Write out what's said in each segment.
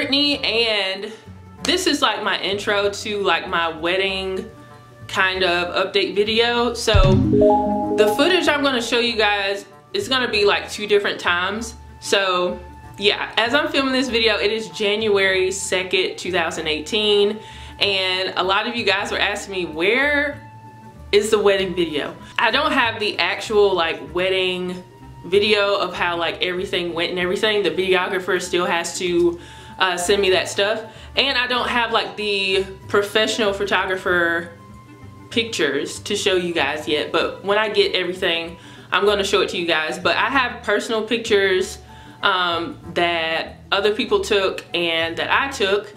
Brittany, and this is like my intro to like my wedding kind of update video. So the footage I'm going to show you guys is going to be like 2 different times. So yeah, as I'm filming this video, it is January 2nd, 2018, and a lot of you guys were asking me, where is the wedding video? I don't have the actual like wedding video of how like everything went and everything. The videographer still has to send me that stuff, and I don't have like the professional photographer pictures to show you guys yet, but when I get everything, I'm going to show it to you guys. But I have personal pictures that other people took and that I took,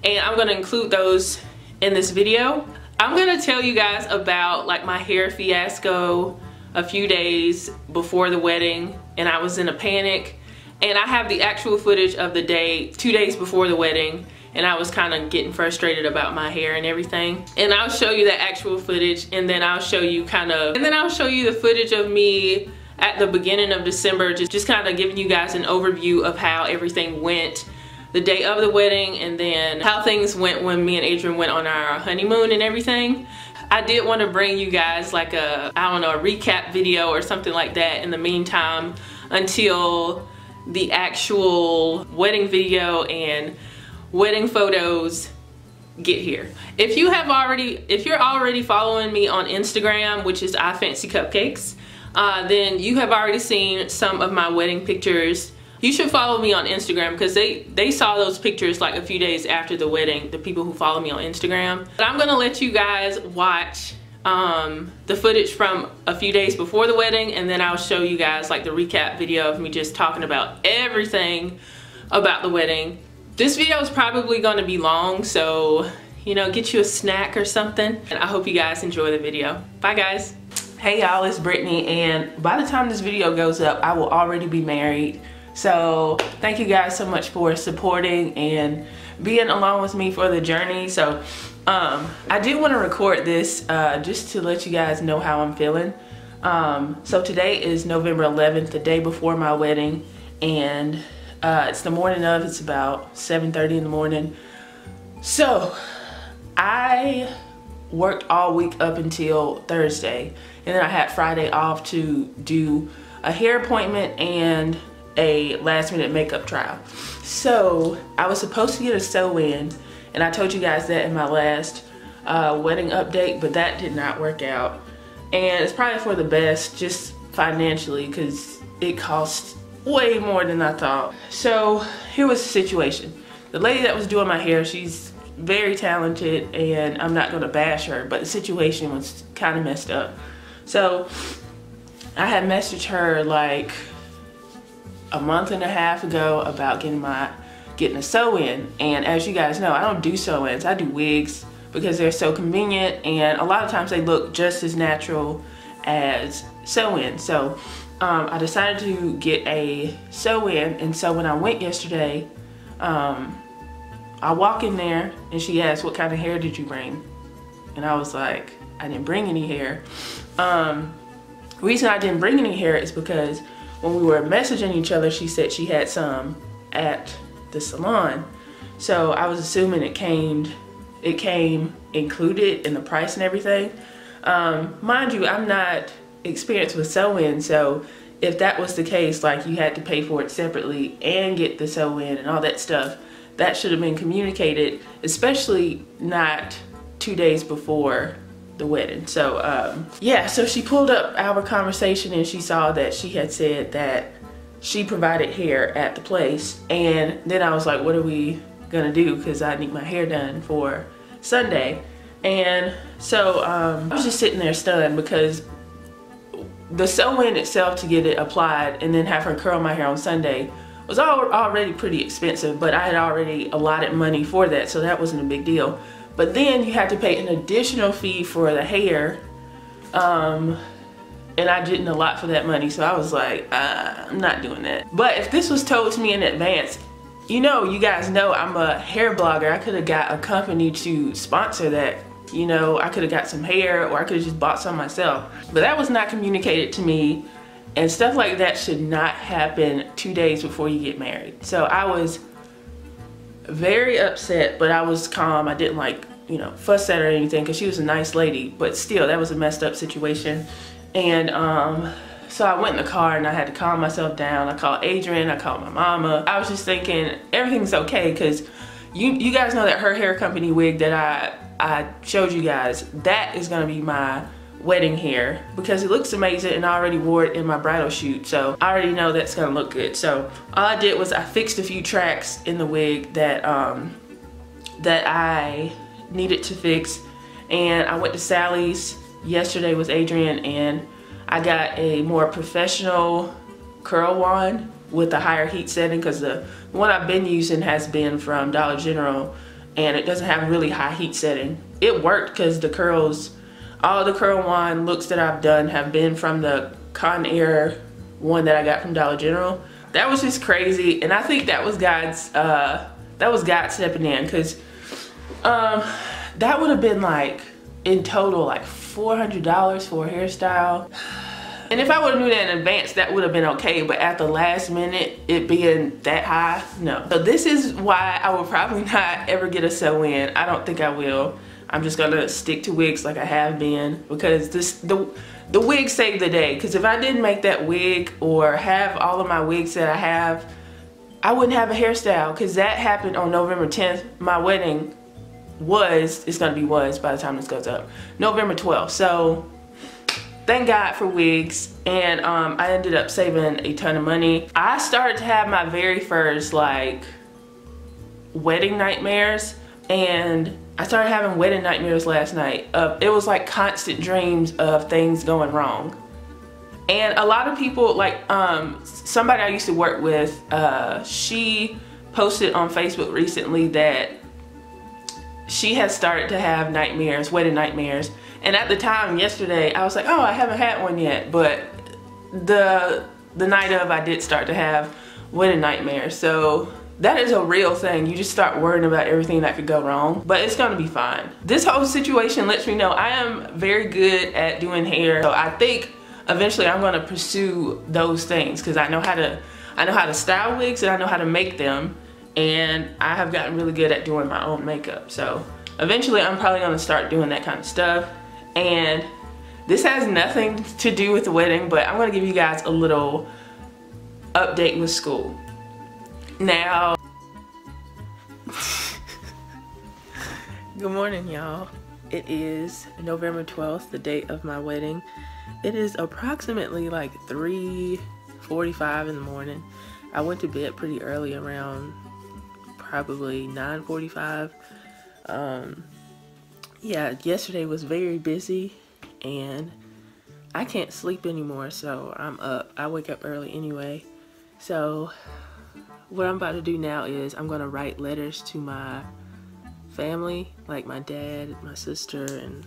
and I'm going to include those in this video. I'm going to tell you guys about like my hair fiasco a few days before the wedding, and I was in a panic, and I have the actual footage of the day 2 days before the wedding, and I was kind of getting frustrated about my hair and everything. And I'll show you the actual footage, and then I'll show you the footage of me at the beginning of December, just kind of giving you guys an overview of how everything went the day of the wedding, and then how things went when me and Adrian went on our honeymoon and everything. I did want to bring you guys like a, I don't know, a recap video or something like that in the meantime until the actual wedding video and wedding photos get here. If you're already following me on Instagram, which is iFancyCupcakes, then you have already seen some of my wedding pictures. You should follow me on Instagram because they saw those pictures like a few days after the wedding, the people who follow me on Instagram. But I'm gonna let you guys watch the footage from a few days before the wedding, and then I'll show you guys like the recap video of me just talking about everything about the wedding. This video is probably gonna be long, so you know, get you a snack or something, and I hope you guys enjoy the video. Bye guys. Hey y'all, it's Brittany, and by the time this video goes up, I will already be married. So thank you guys so much for supporting and being along with me for the journey. So I did want to record this just to let you guys know how I'm feeling. So today is November 11th, the day before my wedding, and it's the morning of, it's about 7:30 in the morning. So I worked all week up until Thursday, and then I had Friday off to do a hair appointment and a last minute makeup trial. So I was supposed to get a sew-in, and I told you guys that in my last wedding update, but that did not work out. And it's probably for the best just financially, because it costs way more than I thought. So here was the situation. The lady that was doing my hair, she's very talented, and I'm not gonna bash her, but the situation was kind of messed up. So I had messaged her like a month and a half ago about getting a sew-in, and as you guys know, I don't do sew-ins, I do wigs because they're so convenient, and a lot of times they look just as natural as sew-in. So I decided to get a sew-in, and so when I went yesterday, I walk in there and she asked, "What kind of hair did you bring?" And I was like, "I didn't bring any hair." Reason I didn't bring any hair is because when we were messaging each other, she said she had some at the salon. So I was assuming it came included in the price and everything. Mind you, I'm not experienced with sew-in, so if that was the case, like you had to pay for it separately and get the sew-in and all that stuff, that should have been communicated, especially not 2 days before the wedding. So yeah, so she pulled up our conversation and she saw that she had said that she provided hair at the place, and then I was like, what are we gonna do, because I need my hair done for Sunday. And so I was just sitting there stunned, because the sew-in itself to get it applied and then have her curl my hair on Sunday was already pretty expensive, but I had already allotted money for that, so that wasn't a big deal. But then you had to pay an additional fee for the hair, and I didn't allot for that money, so I was like, I'm not doing that. But if this was told to me in advance, you know, you guys know I'm a hair blogger, I could have got a company to sponsor that. You know, I could have got some hair, or I could have just bought some myself. But that was not communicated to me, and stuff like that should not happen 2 days before you get married. So I was very upset, but I was calm. I didn't like, you know, fuss at her or anything because she was a nice lady, but still that was a messed up situation. And so I went in the car and I had to calm myself down. I called Adrian, I called my mama. I was just thinking everything's okay because you guys know that her hair company wig that I showed you guys, that is gonna be my wedding hair because it looks amazing and I already wore it in my bridal shoot, so I already know that's gonna look good. So all I did was I fixed a few tracks in the wig that that I needed to fix, and I went to Sally's yesterday with Adrian and I got a more professional curl wand with a higher heat setting because the one I've been using has been from Dollar General and it doesn't have a really high heat setting. It worked because the curls, all the curl wand looks that I've done have been from the Conair one that I got from Dollar General. That was just crazy, and I think that was God stepping in, because that would have been like in total like $400 for a hairstyle. And if I would have knew that in advance, that would have been okay, but at the last minute, it being that high, no. So this is why I will probably not ever get a sew-in. I don't think I will. I'm just gonna stick to wigs like I have been, because the wig saved the day. Because if I didn't make that wig or have all of my wigs that I have, I wouldn't have a hairstyle, because that happened on November 10th. My wedding it's gonna be by the time this goes up, November 12th. So thank God for wigs, and I ended up saving a ton of money. I started to have my very first like wedding nightmares, and I started having wedding nightmares last night. It was like constant dreams of things going wrong. And a lot of people, like somebody I used to work with, she posted on Facebook recently that she has started to have nightmares, wedding nightmares. And at the time, yesterday, I was like, oh, I haven't had one yet. But the night of, I did start to have wedding nightmares. So that is a real thing. You just start worrying about everything that could go wrong, but it's gonna be fine. This whole situation lets me know I am very good at doing hair. So I think eventually I'm gonna pursue those things, because I know how to style wigs and I know how to make them, and I have gotten really good at doing my own makeup. So eventually I'm probably gonna start doing that kind of stuff. And this has nothing to do with the wedding, but I'm gonna give you guys a little update with school. Now, good morning, y'all. It is November 12th, the date of my wedding. It is approximately like 3:45 in the morning. I went to bed pretty early, around probably 9:45. Yeah, yesterday was very busy and I can't sleep anymore, so I'm up. I wake up early anyway. So what I'm about to do now is I'm gonna write letters to my family, like my dad, my sister, and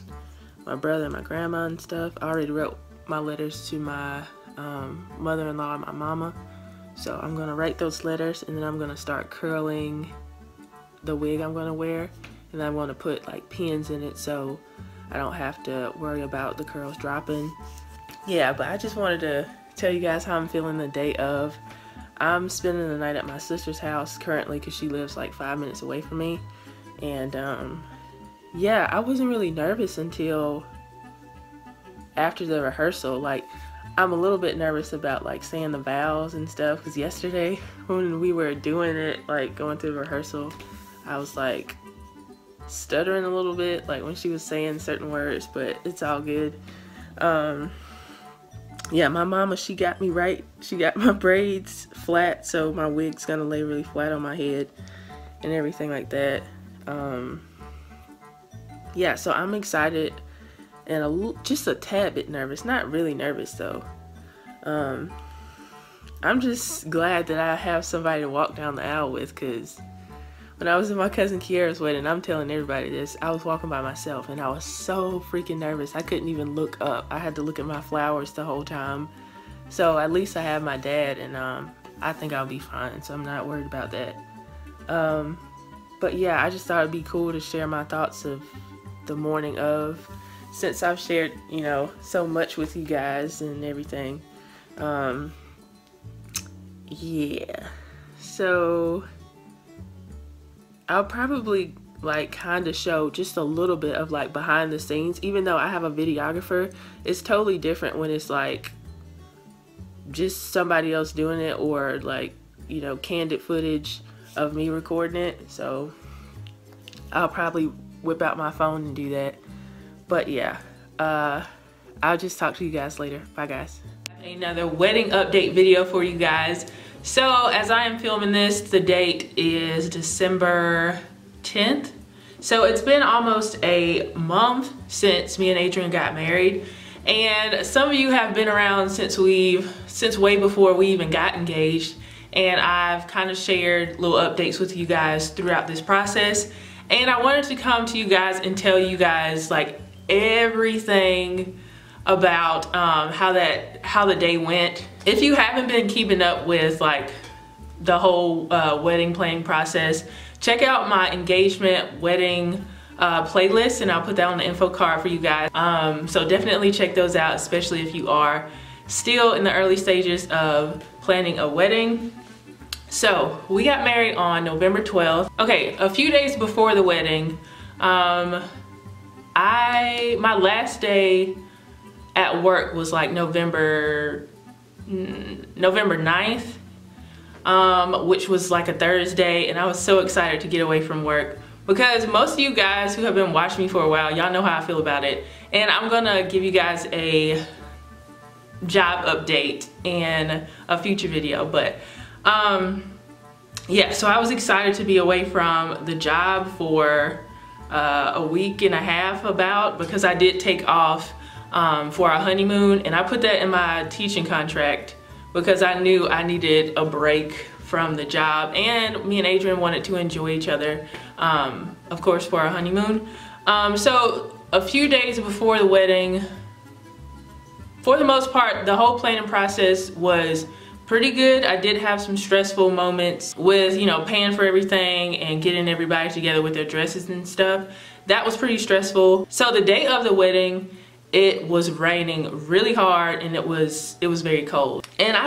my brother and my grandma and stuff. I already wrote my letters to my mother-in-law and my mama. So I'm gonna write those letters, and then I'm gonna start curling the wig I'm gonna wear. And I wanna put like pins in it so I don't have to worry about the curls dropping. Yeah, but I just wanted to tell you guys how I'm feeling the day of. I'm spending the night at my sister's house currently because she lives like 5 minutes away from me. And yeah, I wasn't really nervous until after the rehearsal. Like, I'm a little bit nervous about like saying the vows and stuff, because yesterday when we were doing it, like going through the rehearsal, I was like stuttering a little bit, like when she was saying certain words, but it's all good. Yeah, my mama, she got me right. She got my braids flat, so my wig's gonna lay really flat on my head and everything like that. Yeah, so I'm excited and just a tad bit nervous. Not really nervous though. I'm just glad that I have somebody to walk down the aisle with, because when I was in my cousin Kiara's wedding, I'm telling everybody this, I was walking by myself and I was so freaking nervous. I couldn't even look up. I had to look at my flowers the whole time. So at least I have my dad, and I think I'll be fine, so I'm not worried about that. But yeah, I just thought it'd be cool to share my thoughts of the morning of, since I've shared, you know, so much with you guys and everything. Yeah, so I'll probably like kind of show just a little bit of like behind the scenes. Even though I have a videographer, it's totally different when it's like just somebody else doing it, or like, you know, candid footage of me recording it. So I'll probably whip out my phone and do that. But yeah, I'll just talk to you guys later. Bye guys. Another wedding update video for you guys. So as I am filming this, the date is December 10th. So it's been almost a month since me and Adrian got married. And some of you have been around since way before we even got engaged. And I've kind of shared little updates with you guys throughout this process. And I wanted to come to you guys and tell you guys like everything about how the day went. If you haven't been keeping up with like the whole wedding planning process, check out my engagement wedding playlist, and I'll put that on the info card for you guys. So definitely check those out, especially if you are still in the early stages of planning a wedding. So we got married on November 12th. Okay, a few days before the wedding, my last day at work was like November 9th, which was like a Thursday, and I was so excited to get away from work because most of you guys who have been watching me for a while, y'all know how I feel about it. And I'm gonna give you guys a job update in a future video, but yeah, so I was excited to be away from the job for a week and a half about, because I did take off for our honeymoon, and I put that in my teaching contract because I knew I needed a break from the job, and me and Adrian wanted to enjoy each other, of course, for our honeymoon. So a few days before the wedding, for the most part, the whole planning process was pretty good. I did have some stressful moments with, you know, paying for everything and getting everybody together with their dresses and stuff. That was pretty stressful. So the day of the wedding, it was raining really hard, and it was very cold. And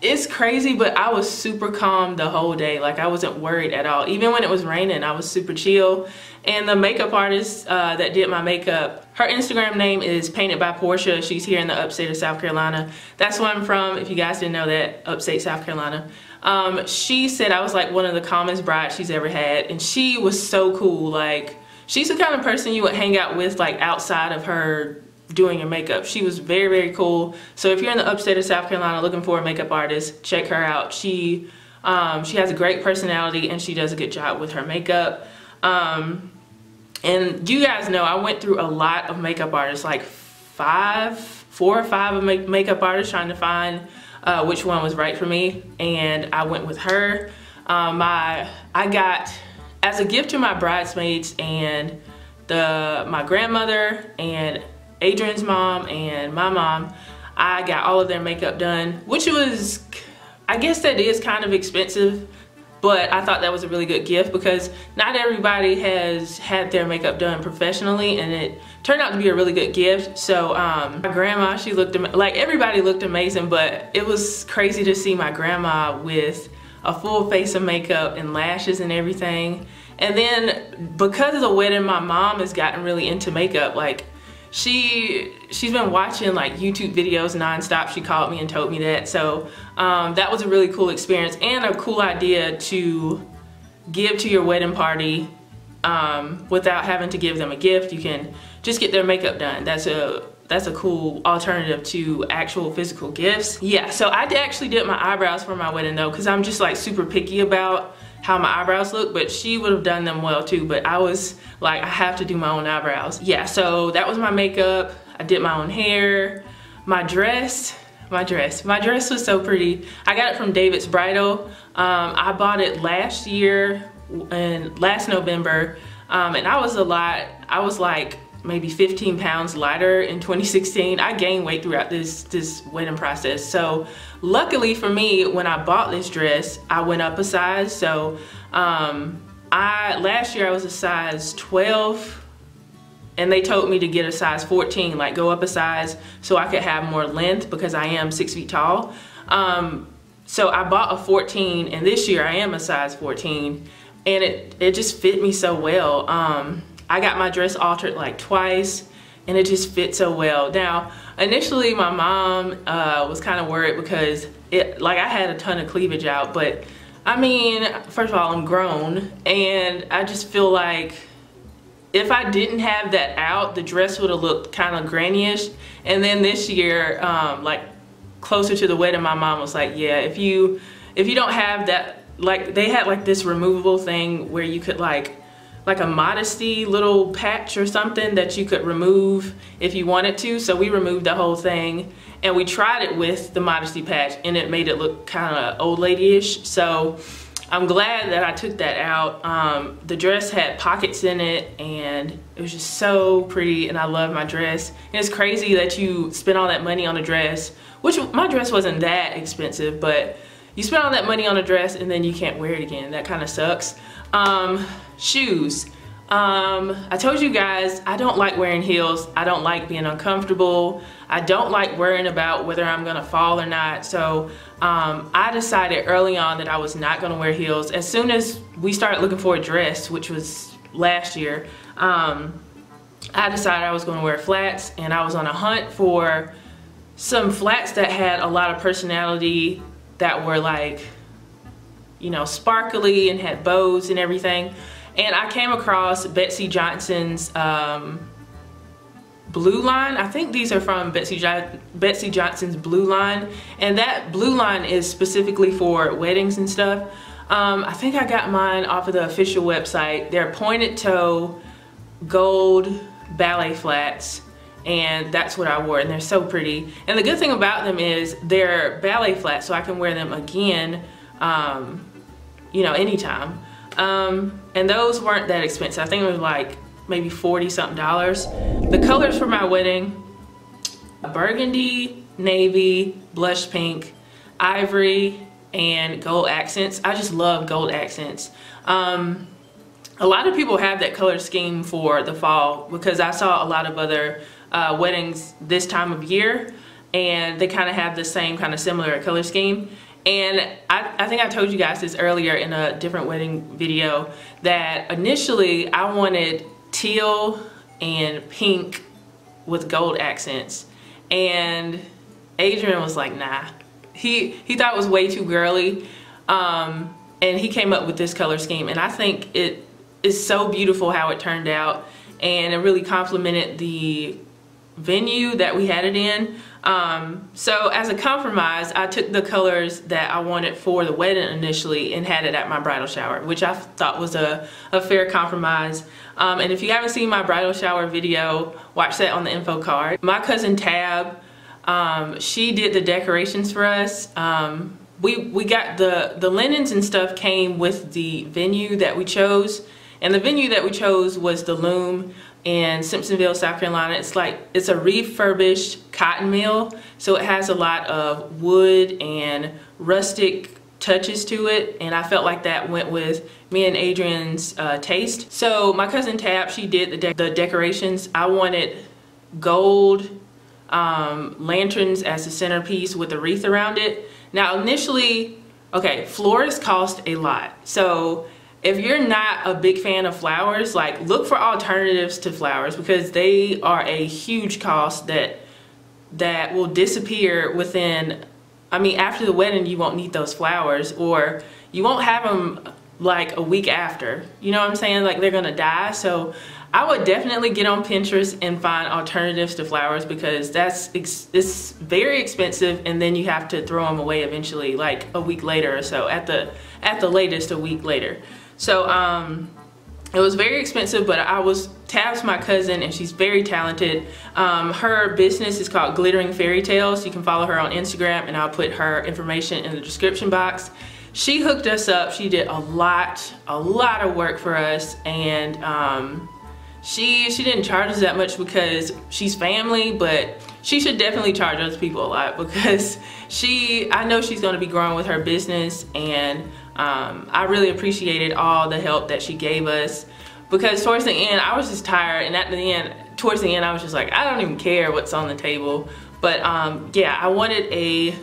it's crazy, but I was super calm the whole day. Like, I wasn't worried at all. Even when it was raining, I was super chill. And the makeup artist that did my makeup, her Instagram name is Painted by Portia. She's here in the upstate of South Carolina. That's where I'm from, if you guys didn't know that, upstate South Carolina. She said I was like one of the calmest brides she's ever had, and she was so cool. Like, she's the kind of person you would hang out with like outside of her doing your makeup. She was very, very cool. So if you're in the upstate of South Carolina looking for a makeup artist, check her out. She has a great personality, and she does a good job with her makeup. And you guys know I went through a lot of makeup artists, like 4 or 5 makeup artists, trying to find which one was right for me, and I went with her. I got, as a gift to my bridesmaids and my grandmother and Adrian's mom and my mom, I got all of their makeup done, which was, I guess that is kind of expensive, but I thought that was a really good gift because not everybody has had their makeup done professionally, and it turned out to be a really good gift. So my grandma, she looked, like, everybody looked amazing, but it was crazy to see my grandma with a full face of makeup and lashes and everything. And then because of the wedding, my mom has gotten really into makeup. Like, she's been watching like YouTube videos nonstop. She called me and told me that. So that was a really cool experience and a cool idea to give to your wedding party without having to give them a gift. You can just get their makeup done. That's a cool alternative to actual physical gifts. Yeah, so I actually did my eyebrows for my wedding though, because I'm just like super picky about how my eyebrows look, but she would have done them well too, but I was like, I have to do my own eyebrows. Yeah, so that was my makeup. I did my own hair. My dress was so pretty. I got it from David's Bridal. I bought it last year, last November, and I was like maybe 15 pounds lighter in 2016. I gained weight throughout this wedding process. So luckily for me, when I bought this dress, I went up a size. So last year I was a size 12, and they told me to get a size 14, like go up a size so I could have more length because I am 6 feet tall. So I bought a 14, and this year I am a size 14. and it just fit me so well. I got my dress altered like twice, and it just fit so well. Now, initially my mom was kind of worried because I had a ton of cleavage out, but I mean, first of all, I'm grown, and I just feel like if I didn't have that out, the dress would have looked kind of granny-ish. And then this year, like closer to the wedding, my mom was like, yeah, if you don't have that, like they had like this removable thing where you could like a modesty little patch or something that you could remove if you wanted to. So we removed the whole thing, and we tried it with the modesty patch, and it made it look kind of old lady-ish. So I'm glad that I took that out. The dress had pockets in it, and it was just so pretty, and I love my dress. And it's crazy that you spend all that money on a dress, which my dress wasn't that expensive, but you spend all that money on a dress and then you can't wear it again. That kind of sucks. Shoes. I told you guys I don't like wearing heels. I don't like being uncomfortable. I don't like worrying about whether I'm gonna fall or not. So I decided early on that I was not gonna wear heels. As soon as we started looking for a dress, which was last year, I decided I was gonna wear flats, and I was on a hunt for some flats that had a lot of personality, that were like, you know, sparkly and had bows and everything. And I came across Betsey Johnson's blue line. I think these are from Betsey Johnson's blue line, and that blue line is specifically for weddings and stuff. I think I got mine off of the official website. They're pointed toe gold ballet flats, and that's what I wore, and they're so pretty. And the good thing about them is they're ballet flats, so I can wear them again, you know, anytime. And those weren't that expensive. I think it was like maybe $40-something. The colors for my wedding: burgundy, navy, blush pink, ivory, and gold accents. I just love gold accents. A lot of people have that color scheme for the fall, because I saw a lot of other weddings this time of year, and they kind of have the same kind of similar color scheme. And I think I told you guys this earlier in a different wedding video, that initially I wanted teal and pink with gold accents, and Adrian was like, nah. He thought it was way too girly, and he came up with this color scheme, and I think it is so beautiful how it turned out, and it really complemented the venue that we had it in. So as a compromise, I took the colors that I wanted for the wedding initially and had it at my bridal shower, which I thought was a fair compromise. And if you haven't seen my bridal shower video, watch that on the info card. My cousin Tab, she did the decorations for us. We got the linens and stuff came with the venue that we chose, and the venue that we chose was the Loom in Simpsonville, South Carolina. It's a refurbished cotton mill, so it has a lot of wood and rustic touches to it, and I felt like that went with me and Adrian's taste. So my cousin Tab, she did the decorations. I wanted gold lanterns as the centerpiece with a wreath around it. Now initially, okay, florists cost a lot, so if you're not a big fan of flowers, like, look for alternatives to flowers, because they are a huge cost that will disappear within, I mean, after the wedding you won't need those flowers, or you won't have them like a week after. You know what I'm saying? Like, they're gonna die. So I would definitely get on Pinterest and find alternatives to flowers, because it's very expensive, and then you have to throw them away eventually, like a week later or so, at the latest a week later. So it was very expensive, but Tab's my cousin, and she's very talented. Her business is called Glittering Fairytales. You can follow her on Instagram, and I'll put her information in the description box. She hooked us up. She did a lot of work for us, and she didn't charge us that much because she's family, but she should definitely charge other people a lot, because I know she's going to be growing with her business, and I really appreciated all the help that she gave us, because towards the end I was just tired, and towards the end I was just like, I don't even care what's on the table. But yeah, I wanted a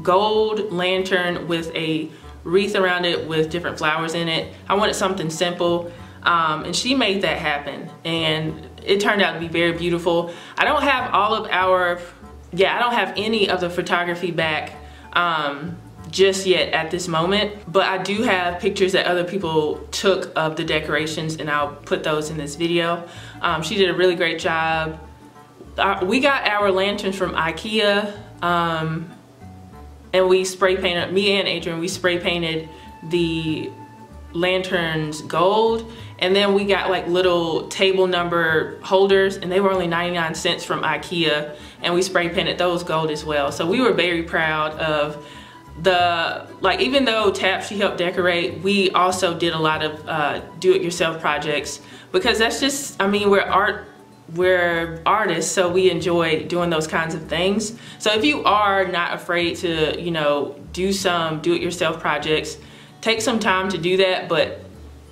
gold lantern with a wreath around it with different flowers in it. I wanted something simple, and she made that happen, and it turned out to be very beautiful. I don't have all of our, I don't have any of the photography back just yet at this moment, but I do have pictures that other people took of the decorations, and I'll put those in this video. She did a really great job. We got our lanterns from IKEA, and we spray painted, me and Adrian, we spray painted the lanterns gold, and then we got like little table number holders, and they were only 99 cents from IKEA, and we spray painted those gold as well. So we were very proud of the, like, even though she helped decorate, we also did a lot of do-it-yourself projects, because that's just, I mean, we're artists, so we enjoy doing those kinds of things. So if you are not afraid to, you know, do some do-it-yourself projects, take some time to do that, but,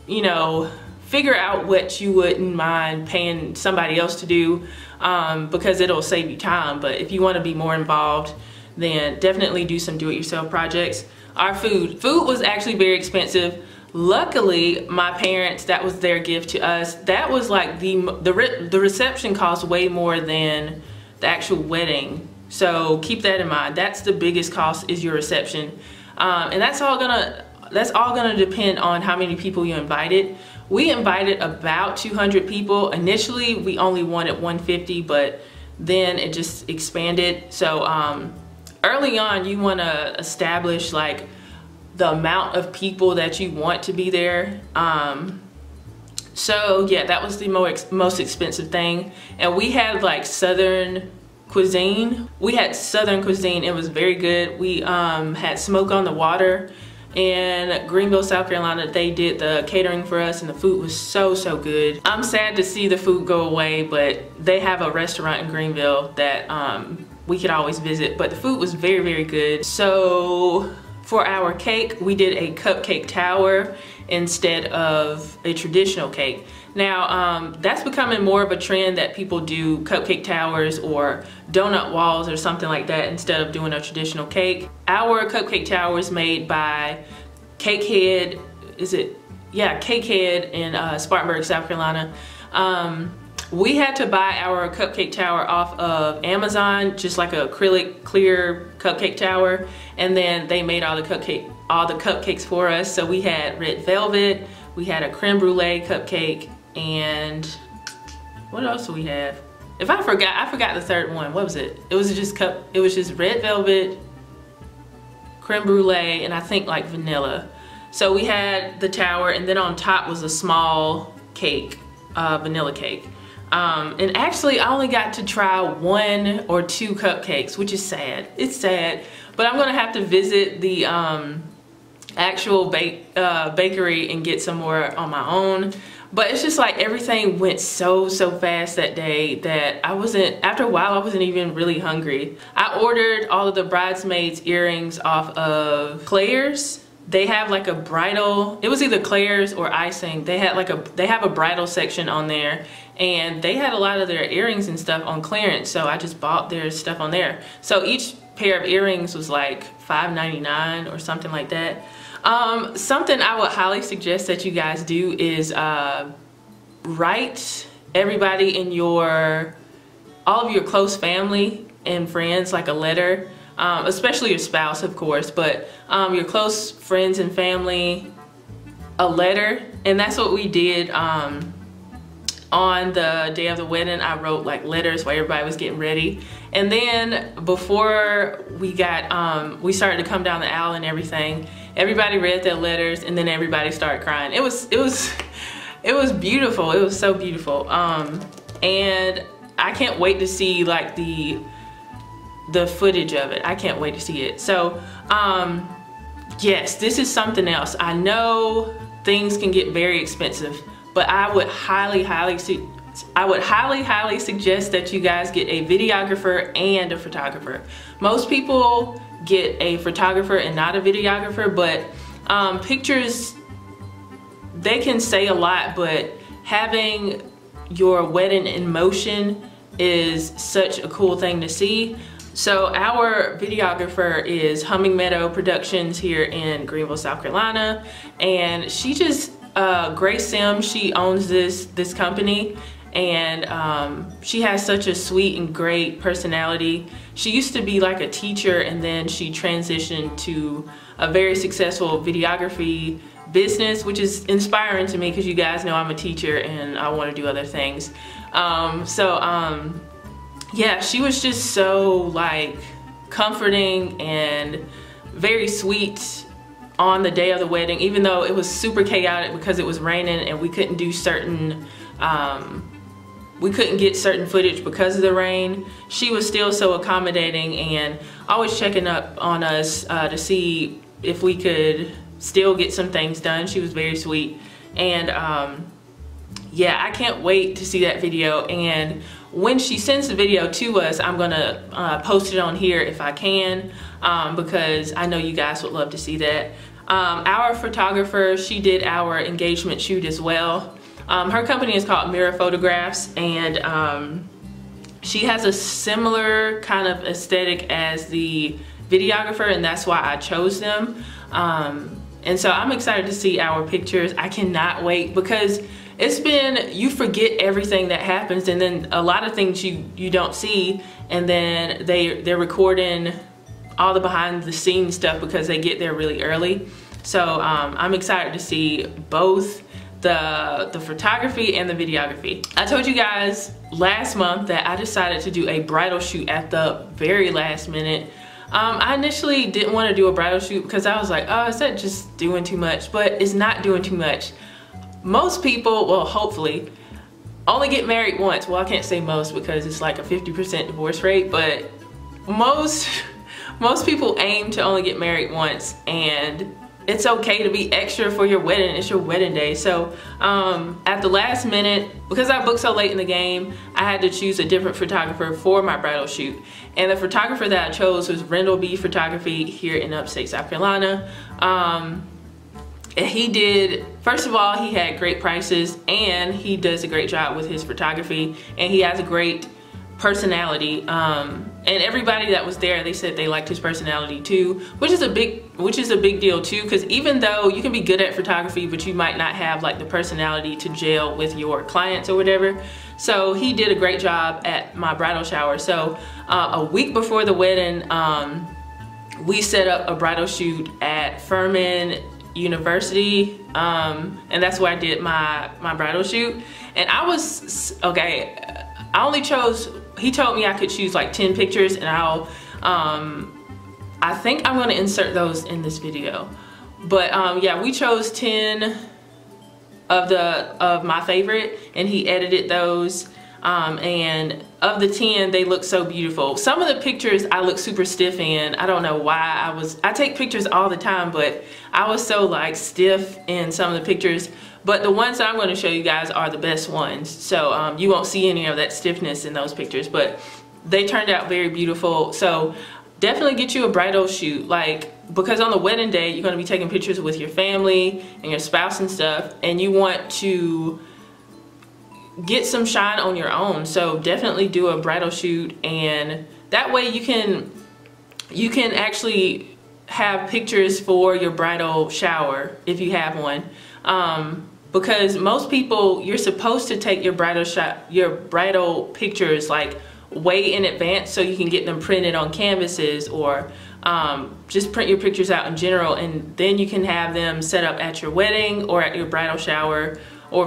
you know, figure out what you wouldn't mind paying somebody else to do, because it'll save you time. But if you want to be more involved, then definitely do some do-it-yourself projects. Our food was actually very expensive. Luckily, my parents, that was their gift to us. That was like the reception cost way more than the actual wedding. So keep that in mind. That's the biggest cost, is your reception. And that's all gonna depend on how many people you invited. We invited about 200 people. Initially, we only wanted 150, but then it just expanded. So early on, you wanna establish like the amount of people that you want to be there. So yeah, that was the most expensive thing. And we had like Southern cuisine. It was very good. We had Smoke on the Water in Greenville, South Carolina. They did the catering for us, and the food was so good. I'm sad to see the food go away, but they have a restaurant in Greenville that we could always visit, but the food was very good. So for our cake, we did a cupcake tower instead of a traditional cake. Now, that's becoming more of a trend, that people do cupcake towers or donut walls or something like that instead of doing a traditional cake. Our cupcake tower is made by Cakehead, Cakehead in Spartanburg, South Carolina. We had to buy our cupcake tower off of Amazon, just like an acrylic clear cupcake tower, and then they made all the cupcakes for us. So we had red velvet, we had a creme brulee cupcake, and what else do we have? If I forgot the third one. What was it? It was just red velvet, creme brulee, and I think like vanilla. So we had the tower, and then on top was a small cake, vanilla cake. And actually I only got to try 1 or 2 cupcakes, which is sad. It's sad, but I'm gonna have to visit the actual bakery and get some more on my own. But it's just like everything went so fast that day that after a while I wasn't even really hungry. I ordered all of the Bridesmaids earrings off of Claire's. They have like a bridal, it was either Claire's or Icing. They have a bridal section on there, and they had a lot of their earrings and stuff on clearance, so I just bought their stuff on there. So each pair of earrings was like $5.99 or something like that. Something I would highly suggest that you guys do is write everybody in all of your close family and friends like a letter. Especially your spouse, of course, but your close friends and family, a letter. And that's what we did on the day of the wedding. I wrote like letters while everybody was getting ready. And then before we started to come down the aisle and everything, everybody read their letters, and then everybody started crying. It was beautiful. It was so beautiful. And I can't wait to see like the footage of it. I can't wait to see it. So yes, this is something else. I know things can get very expensive, but I would highly suggest that you guys get a videographer and a photographer. Most people get a photographer and not a videographer, but pictures, they can say a lot, but having your wedding in motion is such a cool thing to see. So our videographer is Humming Meadow Productions here in Greenville, South Carolina, and she just Grace Sims, she owns this company, and she has such a sweet and great personality. She used to be like a teacher, and then she transitioned to a very successful videography business, which is inspiring to me because you guys know I'm a teacher and I want to do other things. Yeah, she was just so like comforting and very sweet on the day of the wedding, even though it was super chaotic because it was raining and we couldn't do certain we couldn't get certain footage because of the rain. She was still so accommodating and always checking up on us to see if we could still get some things done. She was very sweet, and yeah, I can't wait to see that video. And when she sends the video to us, I'm gonna post it on here if I can, because I know you guys would love to see that. Our photographer, she did our engagement shoot as well. Her company is called Mirror Photographs, and she has a similar kind of aesthetic as the videographer, and that's why I chose them. And so I'm excited to see our pictures. I cannot wait, because it's been, you forget everything that happens, and then a lot of things you don't see, and then they're recording all the behind the scenes stuff because they get there really early. So I'm excited to see both the photography and the videography. I told you guys last month that I decided to do a bridal shoot at the very last minute. I initially didn't want to do a bridal shoot because I was like, oh, is that just doing too much? But it's not doing too much. Most people, well, hopefully, only get married once. Well, I can't say most because it's like a 50% divorce rate, but most people aim to only get married once, and it's okay to be extra for your wedding. It's your wedding day. So at the last minute, because I booked so late in the game, I had to choose a different photographer for my bridal shoot. And the photographer that I chose was Rendell B Photography here in upstate South Carolina. And he did, first of all, he had great prices, and he does a great job with his photography, and he has a great personality. And everybody that was there, they said they liked his personality too, which is a big deal too, because even though you can be good at photography, but you might not have like the personality to gel with your clients or whatever. So he did a great job at my bridal shower. So a week before the wedding, we set up a bridal shoot at Furman University, and that's where I did my bridal shoot. And I was, okay, I only chose, he told me I could choose like 10 pictures, and I think I'm gonna insert those in this video. But yeah, we chose 10 of my favorite, and he edited those. And of the 10, they look so beautiful. Some of the pictures I look super stiff in. I don't know why. I take pictures all the time, but I was so like stiff in some of the pictures. But the ones that I'm going to show you guys are the best ones. So you won't see any of that stiffness in those pictures, but they turned out very beautiful. So definitely get you a bridal shoot, like, because on the wedding day, you're going to be taking pictures with your family and your spouse and stuff, and you want to get some shine on your own. So definitely do a bridal shoot, and that way you can actually have pictures for your bridal shower if you have one. Because most people, you're supposed to take your bridal pictures like way in advance so you can get them printed on canvases, or just print your pictures out in general, and then you can have them set up at your wedding or at your bridal shower or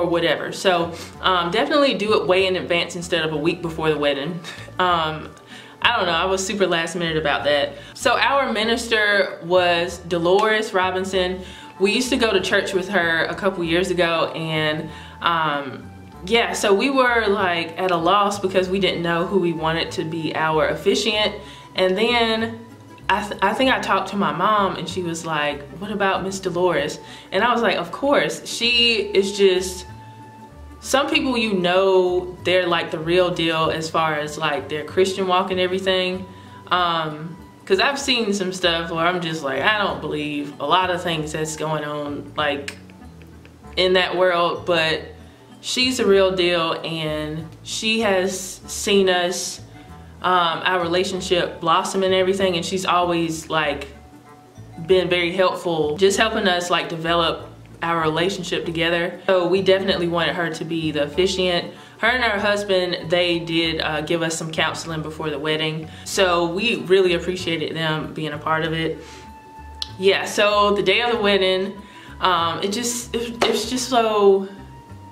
whatever. So definitely do it way in advance instead of a week before the wedding. I don't know, I was super last minute about that. So our minister was Deloris Robinson. We used to go to church with her a couple years ago, and yeah, so we were like at a loss because we didn't know who we wanted to be our officiant. And then I think I talked to my mom, and she was like, what about Miss Deloris? And I was like, of course. She is just, some people, you know, they're like the real deal as far as like their Christian walk and everything. Because I've seen some stuff where I'm just like, I don't believe a lot of things that's going on like in that world, but she's a real deal, and she has seen us our relationship blossom and everything, and she's always like been very helpful, just helping us like develop our relationship together. So we definitely wanted her to be the officiant. Her and her husband, they did give us some counseling before the wedding, so we really appreciated them being a part of it. Yeah, so the day of the wedding, it was just so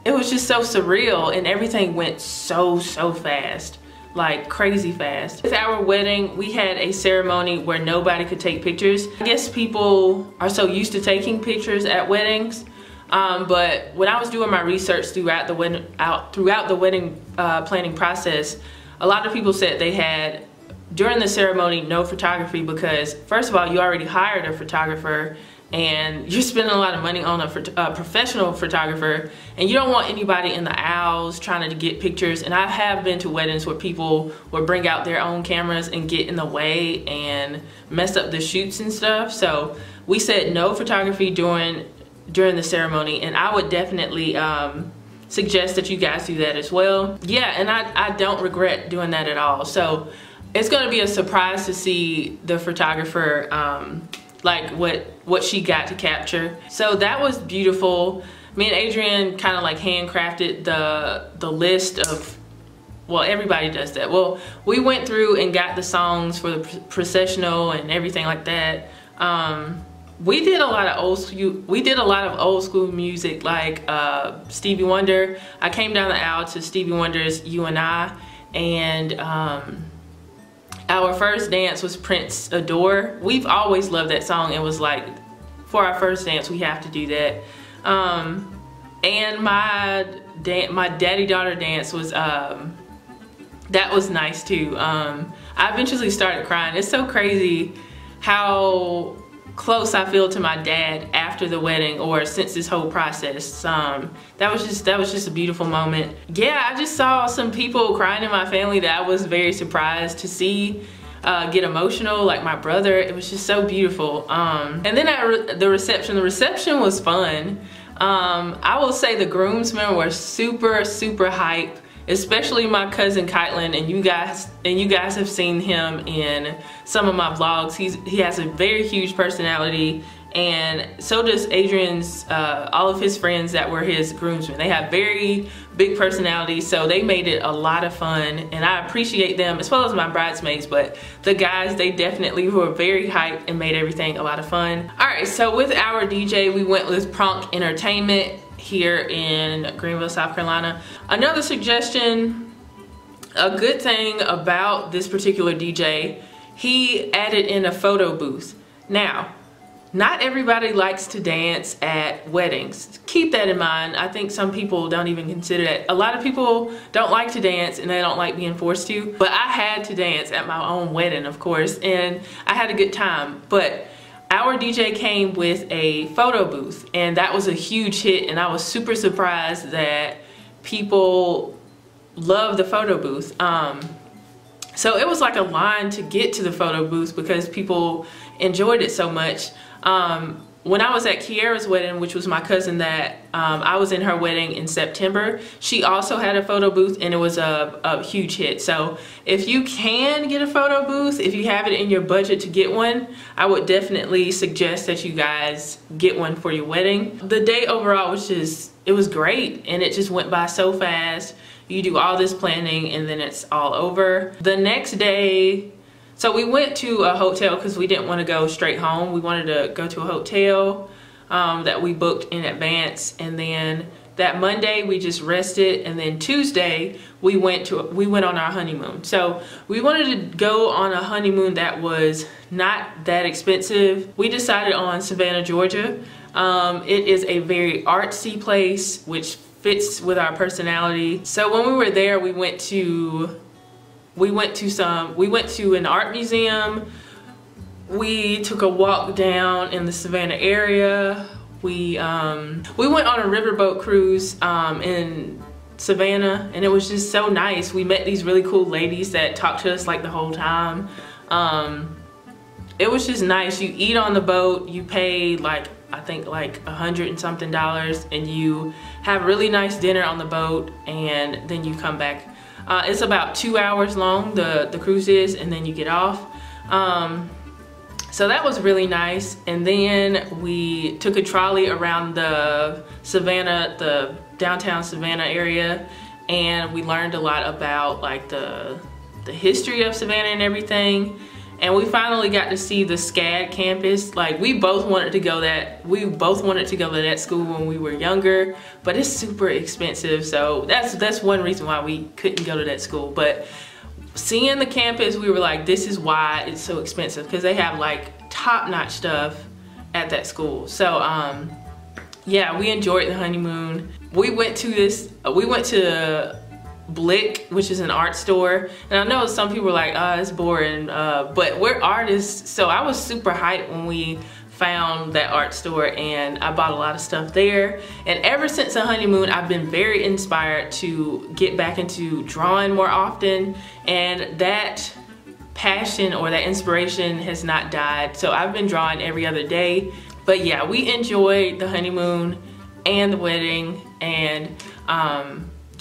surreal, and everything went so fast, like crazy fast. With our wedding, we had a ceremony where nobody could take pictures. I guess people are so used to taking pictures at weddings, but when I was doing my research throughout the wedding planning process, a lot of people said they had, during the ceremony, no photography, because first of all, you already hired a photographer and you're spending a lot of money on a professional photographer, and you don't want anybody in the aisles trying to get pictures. And I have been to weddings where people would bring out their own cameras and get in the way and mess up the shoots and stuff. So we said no photography during the ceremony, and I would definitely suggest that you guys do that as well. Yeah, and I don't regret doing that at all. So it's gonna be a surprise to see the photographer, like what she got to capture. So that was beautiful. Me and Adrian kind of like handcrafted the list of, well, everybody does that. Well, we went through and got the songs for the processional and everything like that. We did a lot of old school music, like Stevie Wonder. I came down the aisle to Stevie Wonder's You and I, and our first dance was Prince Adore. We've always loved that song. It was like, for our first dance, we have to do that. And my daddy-daughter dance was, that was nice too. I eventually started crying. It's so crazy how close I feel to my dad after the wedding, or since this whole process. That was just a beautiful moment. Yeah, I just saw some people crying in my family that I was very surprised to see get emotional, like my brother. It was just so beautiful. And then at the reception was fun. I will say the groomsmen were super hype, especially my cousin Kylan, and you guys have seen him in some of my vlogs. He has a very huge personality, and so does Adrian's, all of his friends that were his groomsmen. They have very big personalities, so they made it a lot of fun, and I appreciate them, as well as my bridesmaids. But the guys, they definitely were very hyped and made everything a lot of fun. All right, so with our DJ, we went with Pronk Entertainment here in Greenville, South Carolina. Another suggestion, a good thing about this particular DJ, he added in a photo booth. Now, not everybody likes to dance at weddings. Keep that in mind. I think some people don't even consider that. A lot of people don't like to dance and they don't like being forced to, but I had to dance at my own wedding, of course, and I had a good time. But our DJ came with a photo booth, and that was a huge hit, and I was super surprised that people love the photo booth. So it was like a line to get to the photo booth because people enjoyed it so much. When I was at Kiara's wedding, which was my cousin that I was in her wedding in September, she also had a photo booth, and it was a huge hit. So if you can get a photo booth, if you have it in your budget to get one, I would definitely suggest that you guys get one for your wedding. The day overall was it was great, and it just went by so fast. You do all this planning and then it's all over. The next day, so we went to a hotel because we didn't want to go straight home. We wanted to go to a hotel that we booked in advance, and then that Monday we just rested, and then Tuesday we went on our honeymoon. So we wanted to go on a honeymoon that was not that expensive. We decided on Savannah, Georgia. It is a very artsy place, which fits with our personality. So when we were there, we went to an art museum. We took a walk down in the Savannah area. We went on a riverboat cruise in Savannah, and it was just so nice. We met these really cool ladies that talked to us like the whole time. It was just nice. You eat on the boat, you pay like, I think like $100 and something, and you have really nice dinner on the boat, and then you come back. It's about 2 hours long, the cruise is, and then you get off. So that was really nice. And then we took a trolley around the Savannah, the downtown Savannah area, and we learned a lot about like the history of Savannah and everything. And we finally got to see the SCAD campus. Like we both wanted to go to that school when we were younger, but it's super expensive. So that's one reason why we couldn't go to that school. But seeing the campus, we were like, this is why it's so expensive, because they have like top-notch stuff at that school. So yeah, we enjoyed the honeymoon. We went to Blick, which is an art store, and I know some people were like, oh, it's boring, but we're artists, so I was super hyped when we found that art store, and I bought a lot of stuff there. And ever since the honeymoon, I've been very inspired to get back into drawing more often, and that passion or that inspiration has not died. So I've been drawing every other day. But yeah, we enjoyed the honeymoon and the wedding, and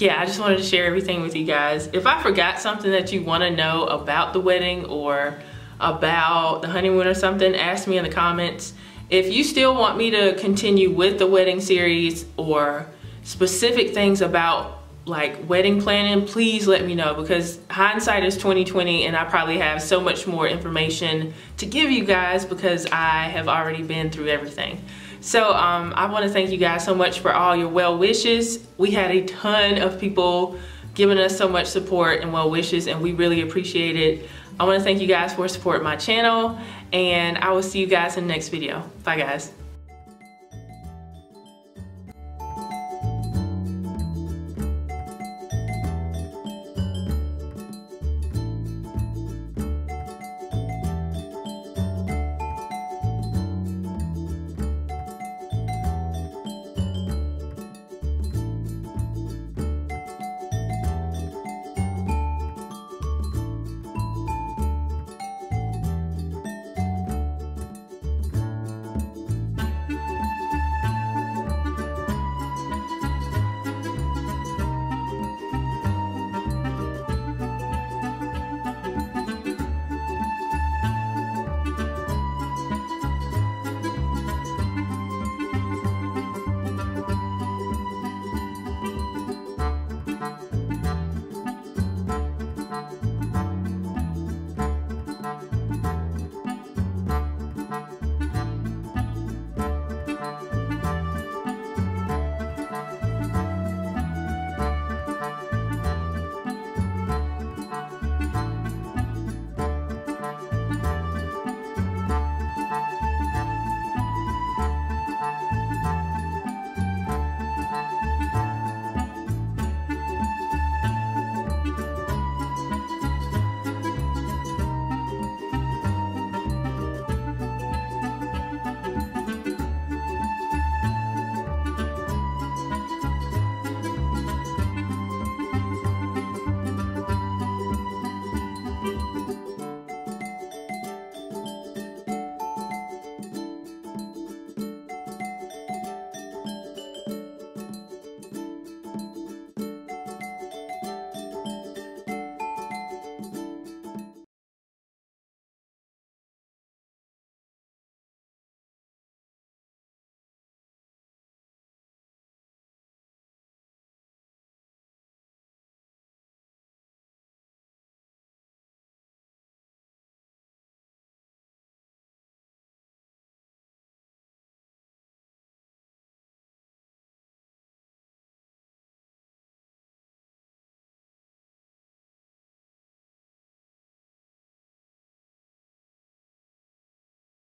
yeah, I just wanted to share everything with you guys. If I forgot something that you want to know about the wedding or about the honeymoon or something, ask me in the comments. If you still want me to continue with the wedding series or specific things about like wedding planning, please let me know, because hindsight is 2020 and I probably have so much more information to give you guys because I have already been through everything. So I want to thank you guys so much for all your well wishes. We had a ton of people giving us so much support and well wishes, and we really appreciate it. I want to thank you guys for supporting my channel, and I will see you guys in the next video. Bye guys.